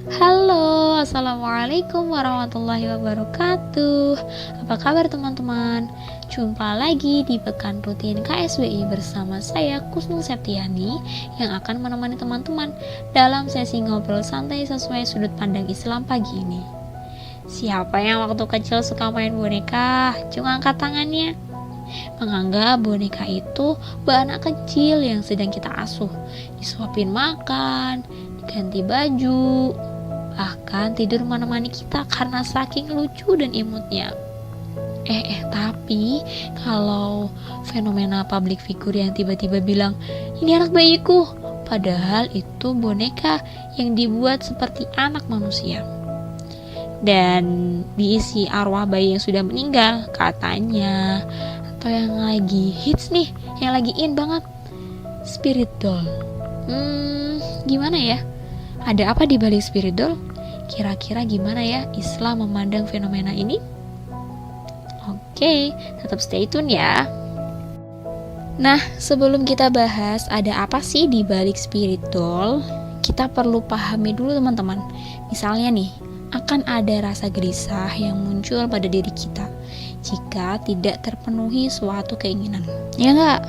Halo, assalamualaikum warahmatullahi wabarakatuh. Apa kabar teman-teman? Jumpa lagi di Pekan Rutin KSWI bersama saya Kusnul Septiani yang akan menemani teman-teman dalam sesi ngobrol santai sesuai sudut pandang Islam pagi ini. Siapa yang waktu kecil suka main boneka? Cuma angkat tangannya. Menganggap boneka itu anak kecil yang sedang kita asuh, disuapin makan, diganti baju, bahkan tidur menemani kita karena saking lucu dan imutnya. Tapi kalau fenomena public figure yang tiba-tiba bilang, ini anak bayiku, padahal itu boneka yang dibuat seperti anak manusia dan diisi arwah bayi yang sudah meninggal katanya. Atau yang lagi hits nih, yang lagi in banget, spirit doll. Gimana ya? Ada apa di balik spirit doll? Kira-kira gimana ya Islam memandang fenomena ini? Oke, tetap stay tune ya. Nah, sebelum kita bahas ada apa sih di balik spirit doll, kita perlu pahami dulu teman-teman. Misalnya nih, akan ada rasa gelisah yang muncul pada diri kita jika tidak terpenuhi suatu keinginan. Ya enggak?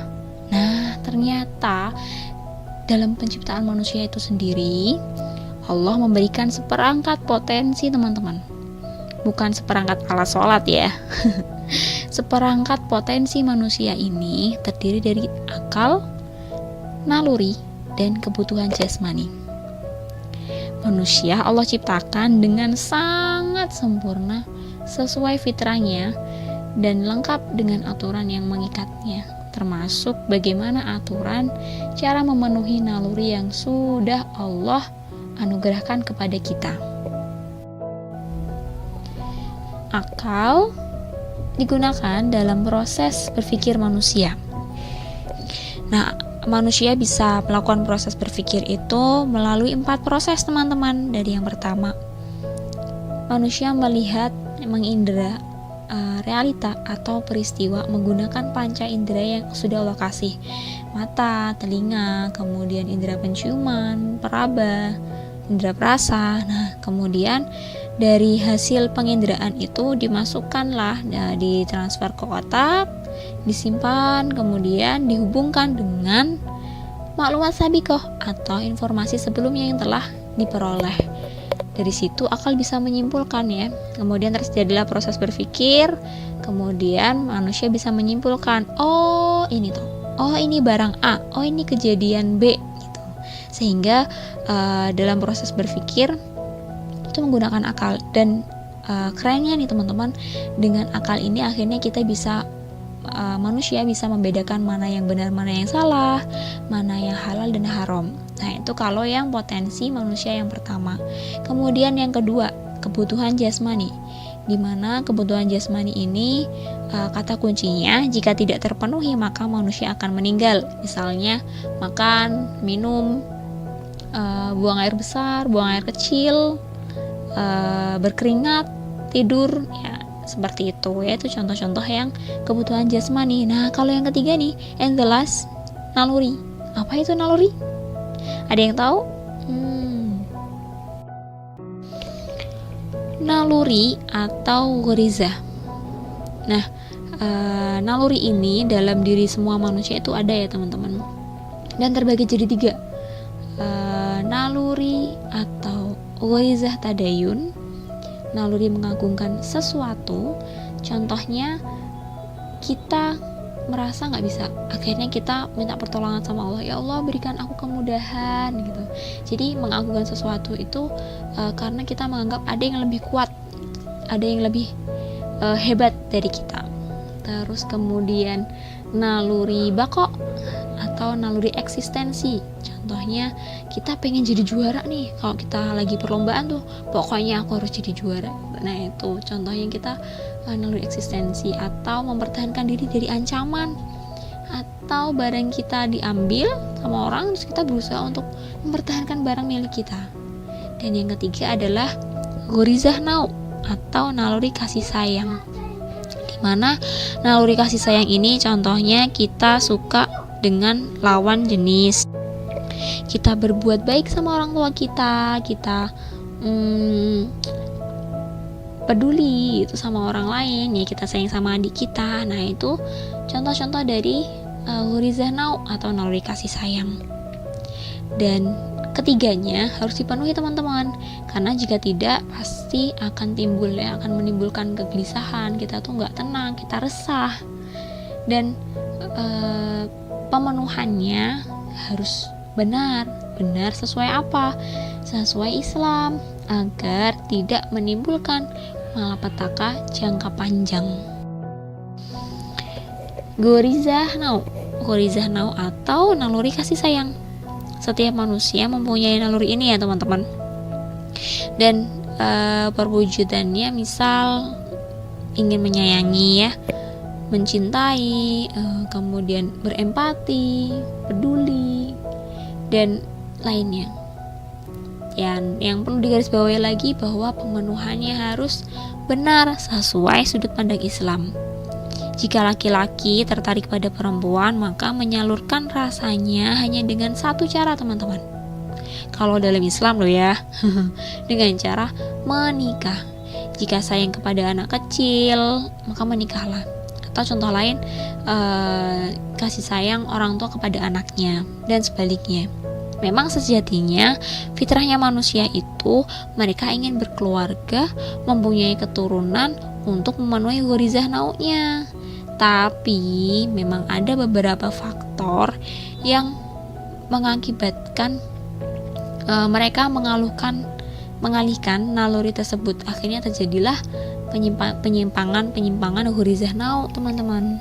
Nah, ternyata dalam penciptaan manusia itu sendiri, Allah memberikan seperangkat potensi teman-teman. Bukan seperangkat alat sholat ya. Seperangkat potensi manusia ini terdiri dari akal, naluri, dan kebutuhan jasmani. Manusia Allah ciptakan dengan sangat sempurna sesuai fitrahnya dan lengkap dengan aturan yang mengikatnya, termasuk bagaimana aturan cara memenuhi naluri yang sudah Allah anugerahkan kepada kita. Akal digunakan dalam proses berpikir manusia. Nah, manusia bisa melakukan proses berpikir itu melalui 4 proses teman-teman. Dari yang pertama, manusia melihat, mengindra realita atau peristiwa menggunakan panca indera yang sudah Allah kasih, mata, telinga, kemudian indera penciuman, peraba, indera perasa. Nah, kemudian dari hasil penginderaan itu dimasukkanlah, ditransfer ke otak, disimpan, kemudian dihubungkan dengan maklumat sabiqoh atau informasi sebelumnya yang telah diperoleh. Dari situ akal bisa menyimpulkan ya. Kemudian terjadilah proses berpikir. Kemudian manusia bisa menyimpulkan, oh ini tuh, oh ini barang A, oh ini kejadian B gitu. Sehingga dalam proses berpikir itu menggunakan akal. Dan kerennya nih teman-teman, dengan akal ini akhirnya kita bisa manusia bisa membedakan mana yang benar, mana yang salah, mana yang halal dan haram. Nah, itu kalau yang potensi manusia yang pertama. Kemudian yang kedua, kebutuhan jasmani. Di mana kebutuhan jasmani ini kata kuncinya jika tidak terpenuhi maka manusia akan meninggal. Misalnya makan, minum, buang air besar, buang air kecil, berkeringat, tidur, ya seperti itu ya. Itu contoh-contoh yang kebutuhan jasmani. Nah, kalau yang ketiga nih, and the last, naluri. Apa itu naluri? Ada yang tahu? Naluri atau ghorizah. Nah, naluri ini dalam diri semua manusia itu ada ya teman-teman. Dan terbagi jadi 3. Naluri atau ghorizah tadayun. Naluri mengagungkan sesuatu. Contohnya, kita merasa nggak bisa, akhirnya kita minta pertolongan sama Allah, ya Allah berikan aku kemudahan gitu. Jadi mengagungkan sesuatu itu karena kita menganggap ada yang lebih kuat, ada yang lebih hebat dari kita. Terus kemudian naluri bako atau naluri eksistensi. Contohnya kita pengen jadi juara nih, kalau kita lagi perlombaan tuh pokoknya aku harus jadi juara. Nah, itu contohnya kita naluri eksistensi. Atau mempertahankan diri dari ancaman, atau barang kita diambil sama orang terus kita berusaha untuk mempertahankan barang milik kita. Dan yang ketiga adalah ghorizah nau atau naluri kasih sayang, dimana naluri kasih sayang ini contohnya kita suka dengan lawan jenis, kita berbuat baik sama orang tua kita, kita peduli itu sama orang lain, ya kita sayang sama adik kita. Nah, itu contoh-contoh dari ghorizah nau atau naluri kasih sayang. Dan ketiganya harus dipenuhi teman-teman, karena jika tidak pasti akan timbul akan menimbulkan kegelisahan, kita tuh nggak tenang, kita resah. Dan pemenuhannya harus benar sesuai apa? Sesuai Islam, agar tidak menimbulkan malapetaka jangka panjang. Ghorizah nau atau naluri kasih sayang. Setiap manusia mempunyai naluri ini ya teman-teman. Dan perwujudannya misal ingin menyayangi ya, mencintai, kemudian berempati, peduli, dan lainnya. Yang perlu digarisbawahi lagi bahwa pemenuhannya harus benar sesuai sudut pandang Islam. Jika laki-laki tertarik pada perempuan, maka menyalurkan rasanya hanya dengan satu cara teman-teman. Kalau dalam Islam loh ya, dengan cara menikah. Jika sayang kepada anak kecil, maka menikahlah. Atau contoh lain, kasih sayang orang tua kepada anaknya, dan sebaliknya. Memang sejatinya fitrahnya manusia itu mereka ingin berkeluarga, mempunyai keturunan untuk memenuhi ghorizah naunya. Tapi memang ada beberapa faktor yang mengakibatkan mereka mengalihkan naluri tersebut. Akhirnya terjadilah penyimpangan ghorizah nau, teman-teman.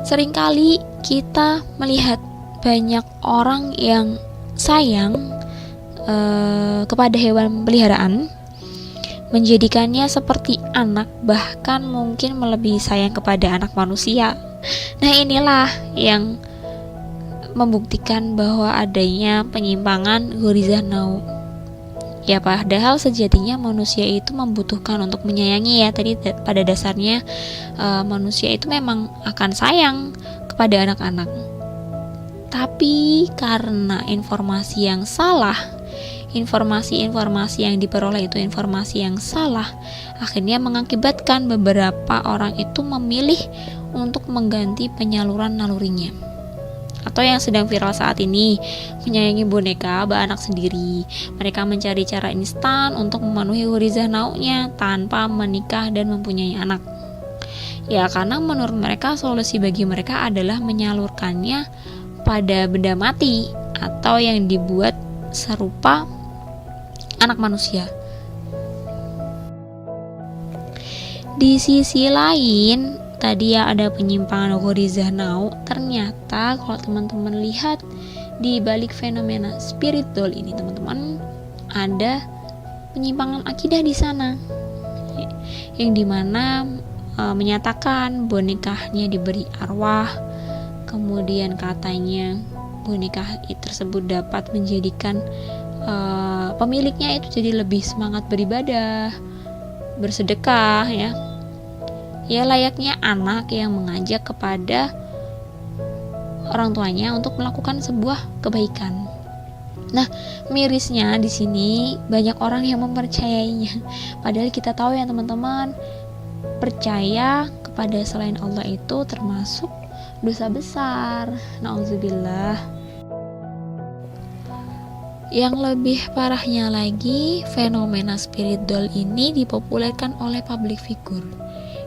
Seringkali kita melihat banyak orang yang sayang kepada hewan peliharaan, menjadikannya seperti anak, bahkan mungkin melebihi sayang kepada anak manusia. Nah, inilah yang membuktikan bahwa adanya penyimpangan ghorizah nau. Ya, padahal sejatinya manusia itu membutuhkan untuk menyayangi ya. Tadi pada dasarnya manusia itu memang akan sayang kepada anak-anak. Tapi karena informasi yang salah, informasi yang diperoleh itu informasi yang salah, akhirnya mengakibatkan beberapa orang itu memilih untuk mengganti penyaluran nalurinya. Atau yang sedang viral saat ini, menyayangi boneka anak sendiri. Mereka mencari cara instan untuk memenuhi ghorizah naunya tanpa menikah dan mempunyai anak. Ya, karena menurut mereka solusi bagi mereka adalah menyalurkannya pada benda mati atau yang dibuat serupa anak manusia. Di sisi lain, tadi ya ada penyimpangan ghorizah nau. Ternyata kalau teman-teman lihat di balik fenomena spirit doll ini, teman-teman, ada penyimpangan akidah di sana, yang dimana menyatakan bonekanya diberi arwah, kemudian katanya boneka tersebut dapat menjadikan pemiliknya itu jadi lebih semangat beribadah, bersedekah ya layaknya anak yang mengajak kepada orang tuanya untuk melakukan sebuah kebaikan. Nah, mirisnya di sini banyak orang yang mempercayainya. Padahal kita tahu ya teman-teman, percaya kepada selain Allah itu termasuk dosa besar. Nauzubillah. Yang lebih parahnya lagi, fenomena spirit doll ini dipopulerkan oleh public figure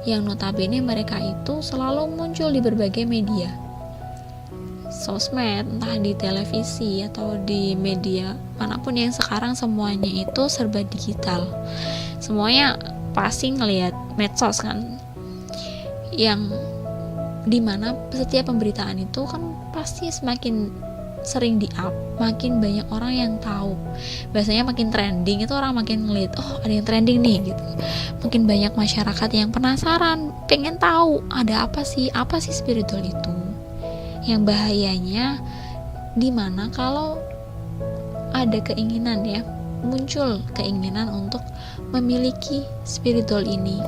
yang notabene mereka itu selalu muncul di berbagai media sosmed, entah di televisi atau di media manapun yang sekarang semuanya itu serba digital. Semuanya pasti ngelihat medsos kan, yang dimana setiap pemberitaan itu kan pasti semakin sering di-up, makin banyak orang yang tahu. Biasanya makin trending itu orang makin ngeliat, oh ada yang trending nih gitu. Makin banyak masyarakat yang penasaran, pengen tahu ada apa sih spiritual itu. Yang bahayanya dimana kalau ada keinginan ya, muncul keinginan untuk memiliki spiritual ini.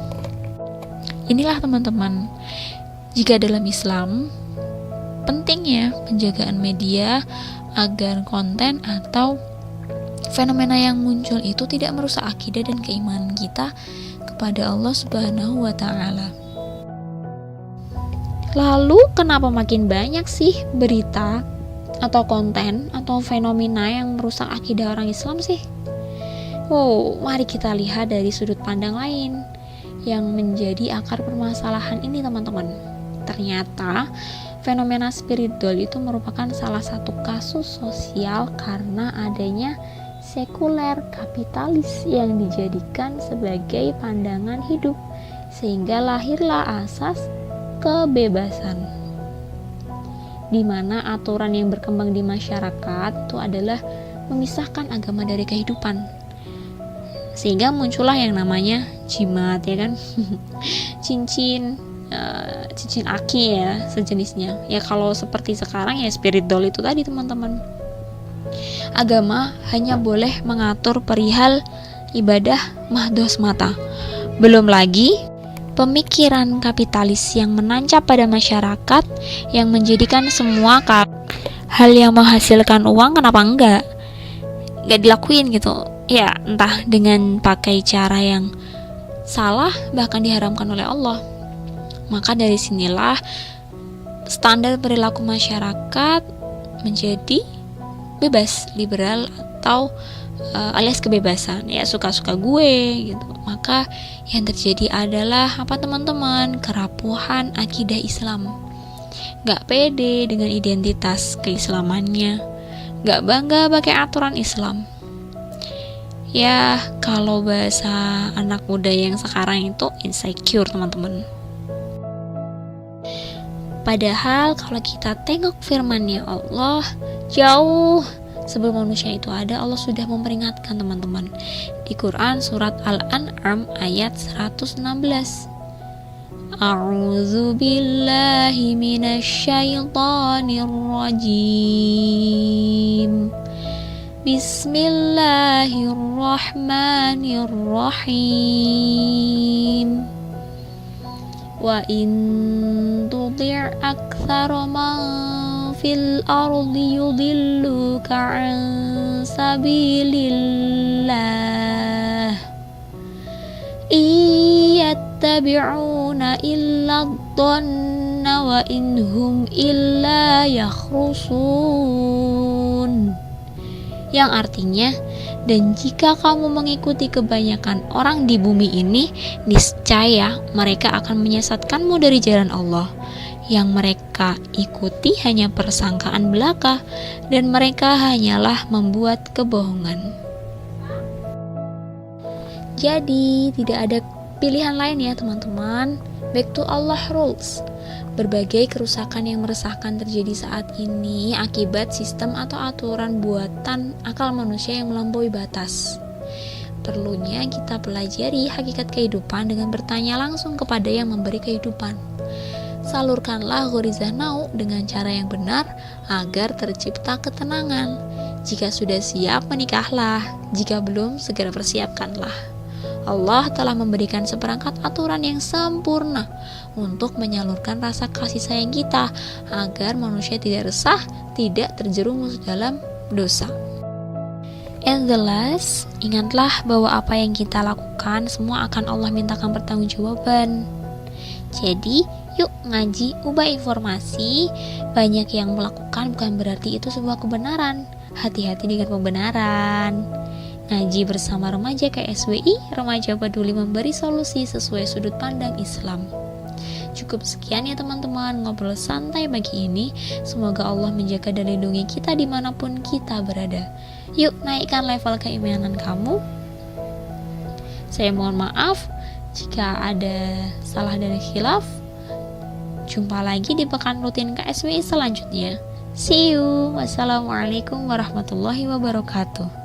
Inilah teman-teman, jika dalam Islam pentingnya penjagaan media agar konten atau fenomena yang muncul itu tidak merusak akidah dan keimanan kita kepada Allah Subhanahu wa Ta'ala. Lalu kenapa makin banyak sih berita atau konten atau fenomena yang merusak akidah orang Islam sih? Mari kita lihat dari sudut pandang lain yang menjadi akar permasalahan ini, teman-teman. Ternyata fenomena spiritual itu merupakan salah satu kasus sosial karena adanya sekuler kapitalis yang dijadikan sebagai pandangan hidup, sehingga lahirlah asas kebebasan, di mana aturan yang berkembang di masyarakat itu adalah memisahkan agama dari kehidupan, sehingga muncullah yang namanya jimat, ya kan? cincin aki ya, sejenisnya ya. Kalau seperti sekarang ya spirit doll itu tadi, teman-teman. Agama hanya boleh mengatur perihal ibadah mahdoh semata. Belum lagi pemikiran kapitalis yang menancap pada masyarakat yang menjadikan semua hal yang menghasilkan uang kenapa enggak dilakuin gitu ya, entah dengan pakai cara yang salah bahkan diharamkan oleh Allah. Maka dari sinilah standar perilaku masyarakat menjadi bebas, liberal atau alias kebebasan, ya suka-suka gue gitu. Maka yang terjadi adalah apa, teman-teman? Kerapuhan akidah Islam. Gak pede dengan identitas keislamannya, gak bangga pakai aturan Islam. Ya, kalau bahasa anak muda yang sekarang itu insecure, teman-teman. Padahal kalau kita tengok firman-Nya Allah, jauh sebelum manusia itu ada, Allah sudah memperingatkan, teman-teman. Di Quran surat Al-An'am ayat 116. A'udzu billahi minasyaitonir rajim. Bismillahirrahmanirrahim. Wa in tuti' aktsara man fil ardi yudilluka an sabilillah iyattabi'una illa dhanna wa inhum illa yakhrusun. Yang artinya, dan jika kamu mengikuti kebanyakan orang di bumi ini, niscaya mereka akan menyesatkanmu dari jalan Allah. Yang mereka ikuti hanya persangkaan belaka, dan mereka hanyalah membuat kebohongan. Jadi, tidak ada pilihan lain ya, teman-teman. Back to Allah rules. Berbagai kerusakan yang meresahkan terjadi saat ini akibat sistem atau aturan buatan akal manusia yang melampaui batas. Perlunya kita pelajari hakikat kehidupan dengan bertanya langsung kepada yang memberi kehidupan. Salurkanlah ghorizah nau dengan cara yang benar agar tercipta ketenangan. Jika sudah siap, menikahlah. Jika belum, segera persiapkanlah. Allah telah memberikan seperangkat aturan yang sempurna untuk menyalurkan rasa kasih sayang kita agar manusia tidak resah, tidak terjerumus dalam dosa. And the last, ingatlah bahwa apa yang kita lakukan semua akan Allah mintakan pertanggungjawaban. Jadi, yuk ngaji, ubah informasi. Banyak yang melakukan bukan berarti itu sebuah kebenaran. Hati-hati dengan pembenaran. Ngaji bersama remaja KSWI, remaja peduli memberi solusi sesuai sudut pandang Islam. Cukup sekian ya teman-teman, ngobrol santai pagi ini. Semoga Allah menjaga dan lindungi kita dimanapun kita berada. Yuk naikkan level keimanan kamu. Saya mohon maaf jika ada salah dan khilaf. Jumpa lagi di pekan rutin KSWI selanjutnya. See you. Wassalamualaikum warahmatullahi wabarakatuh.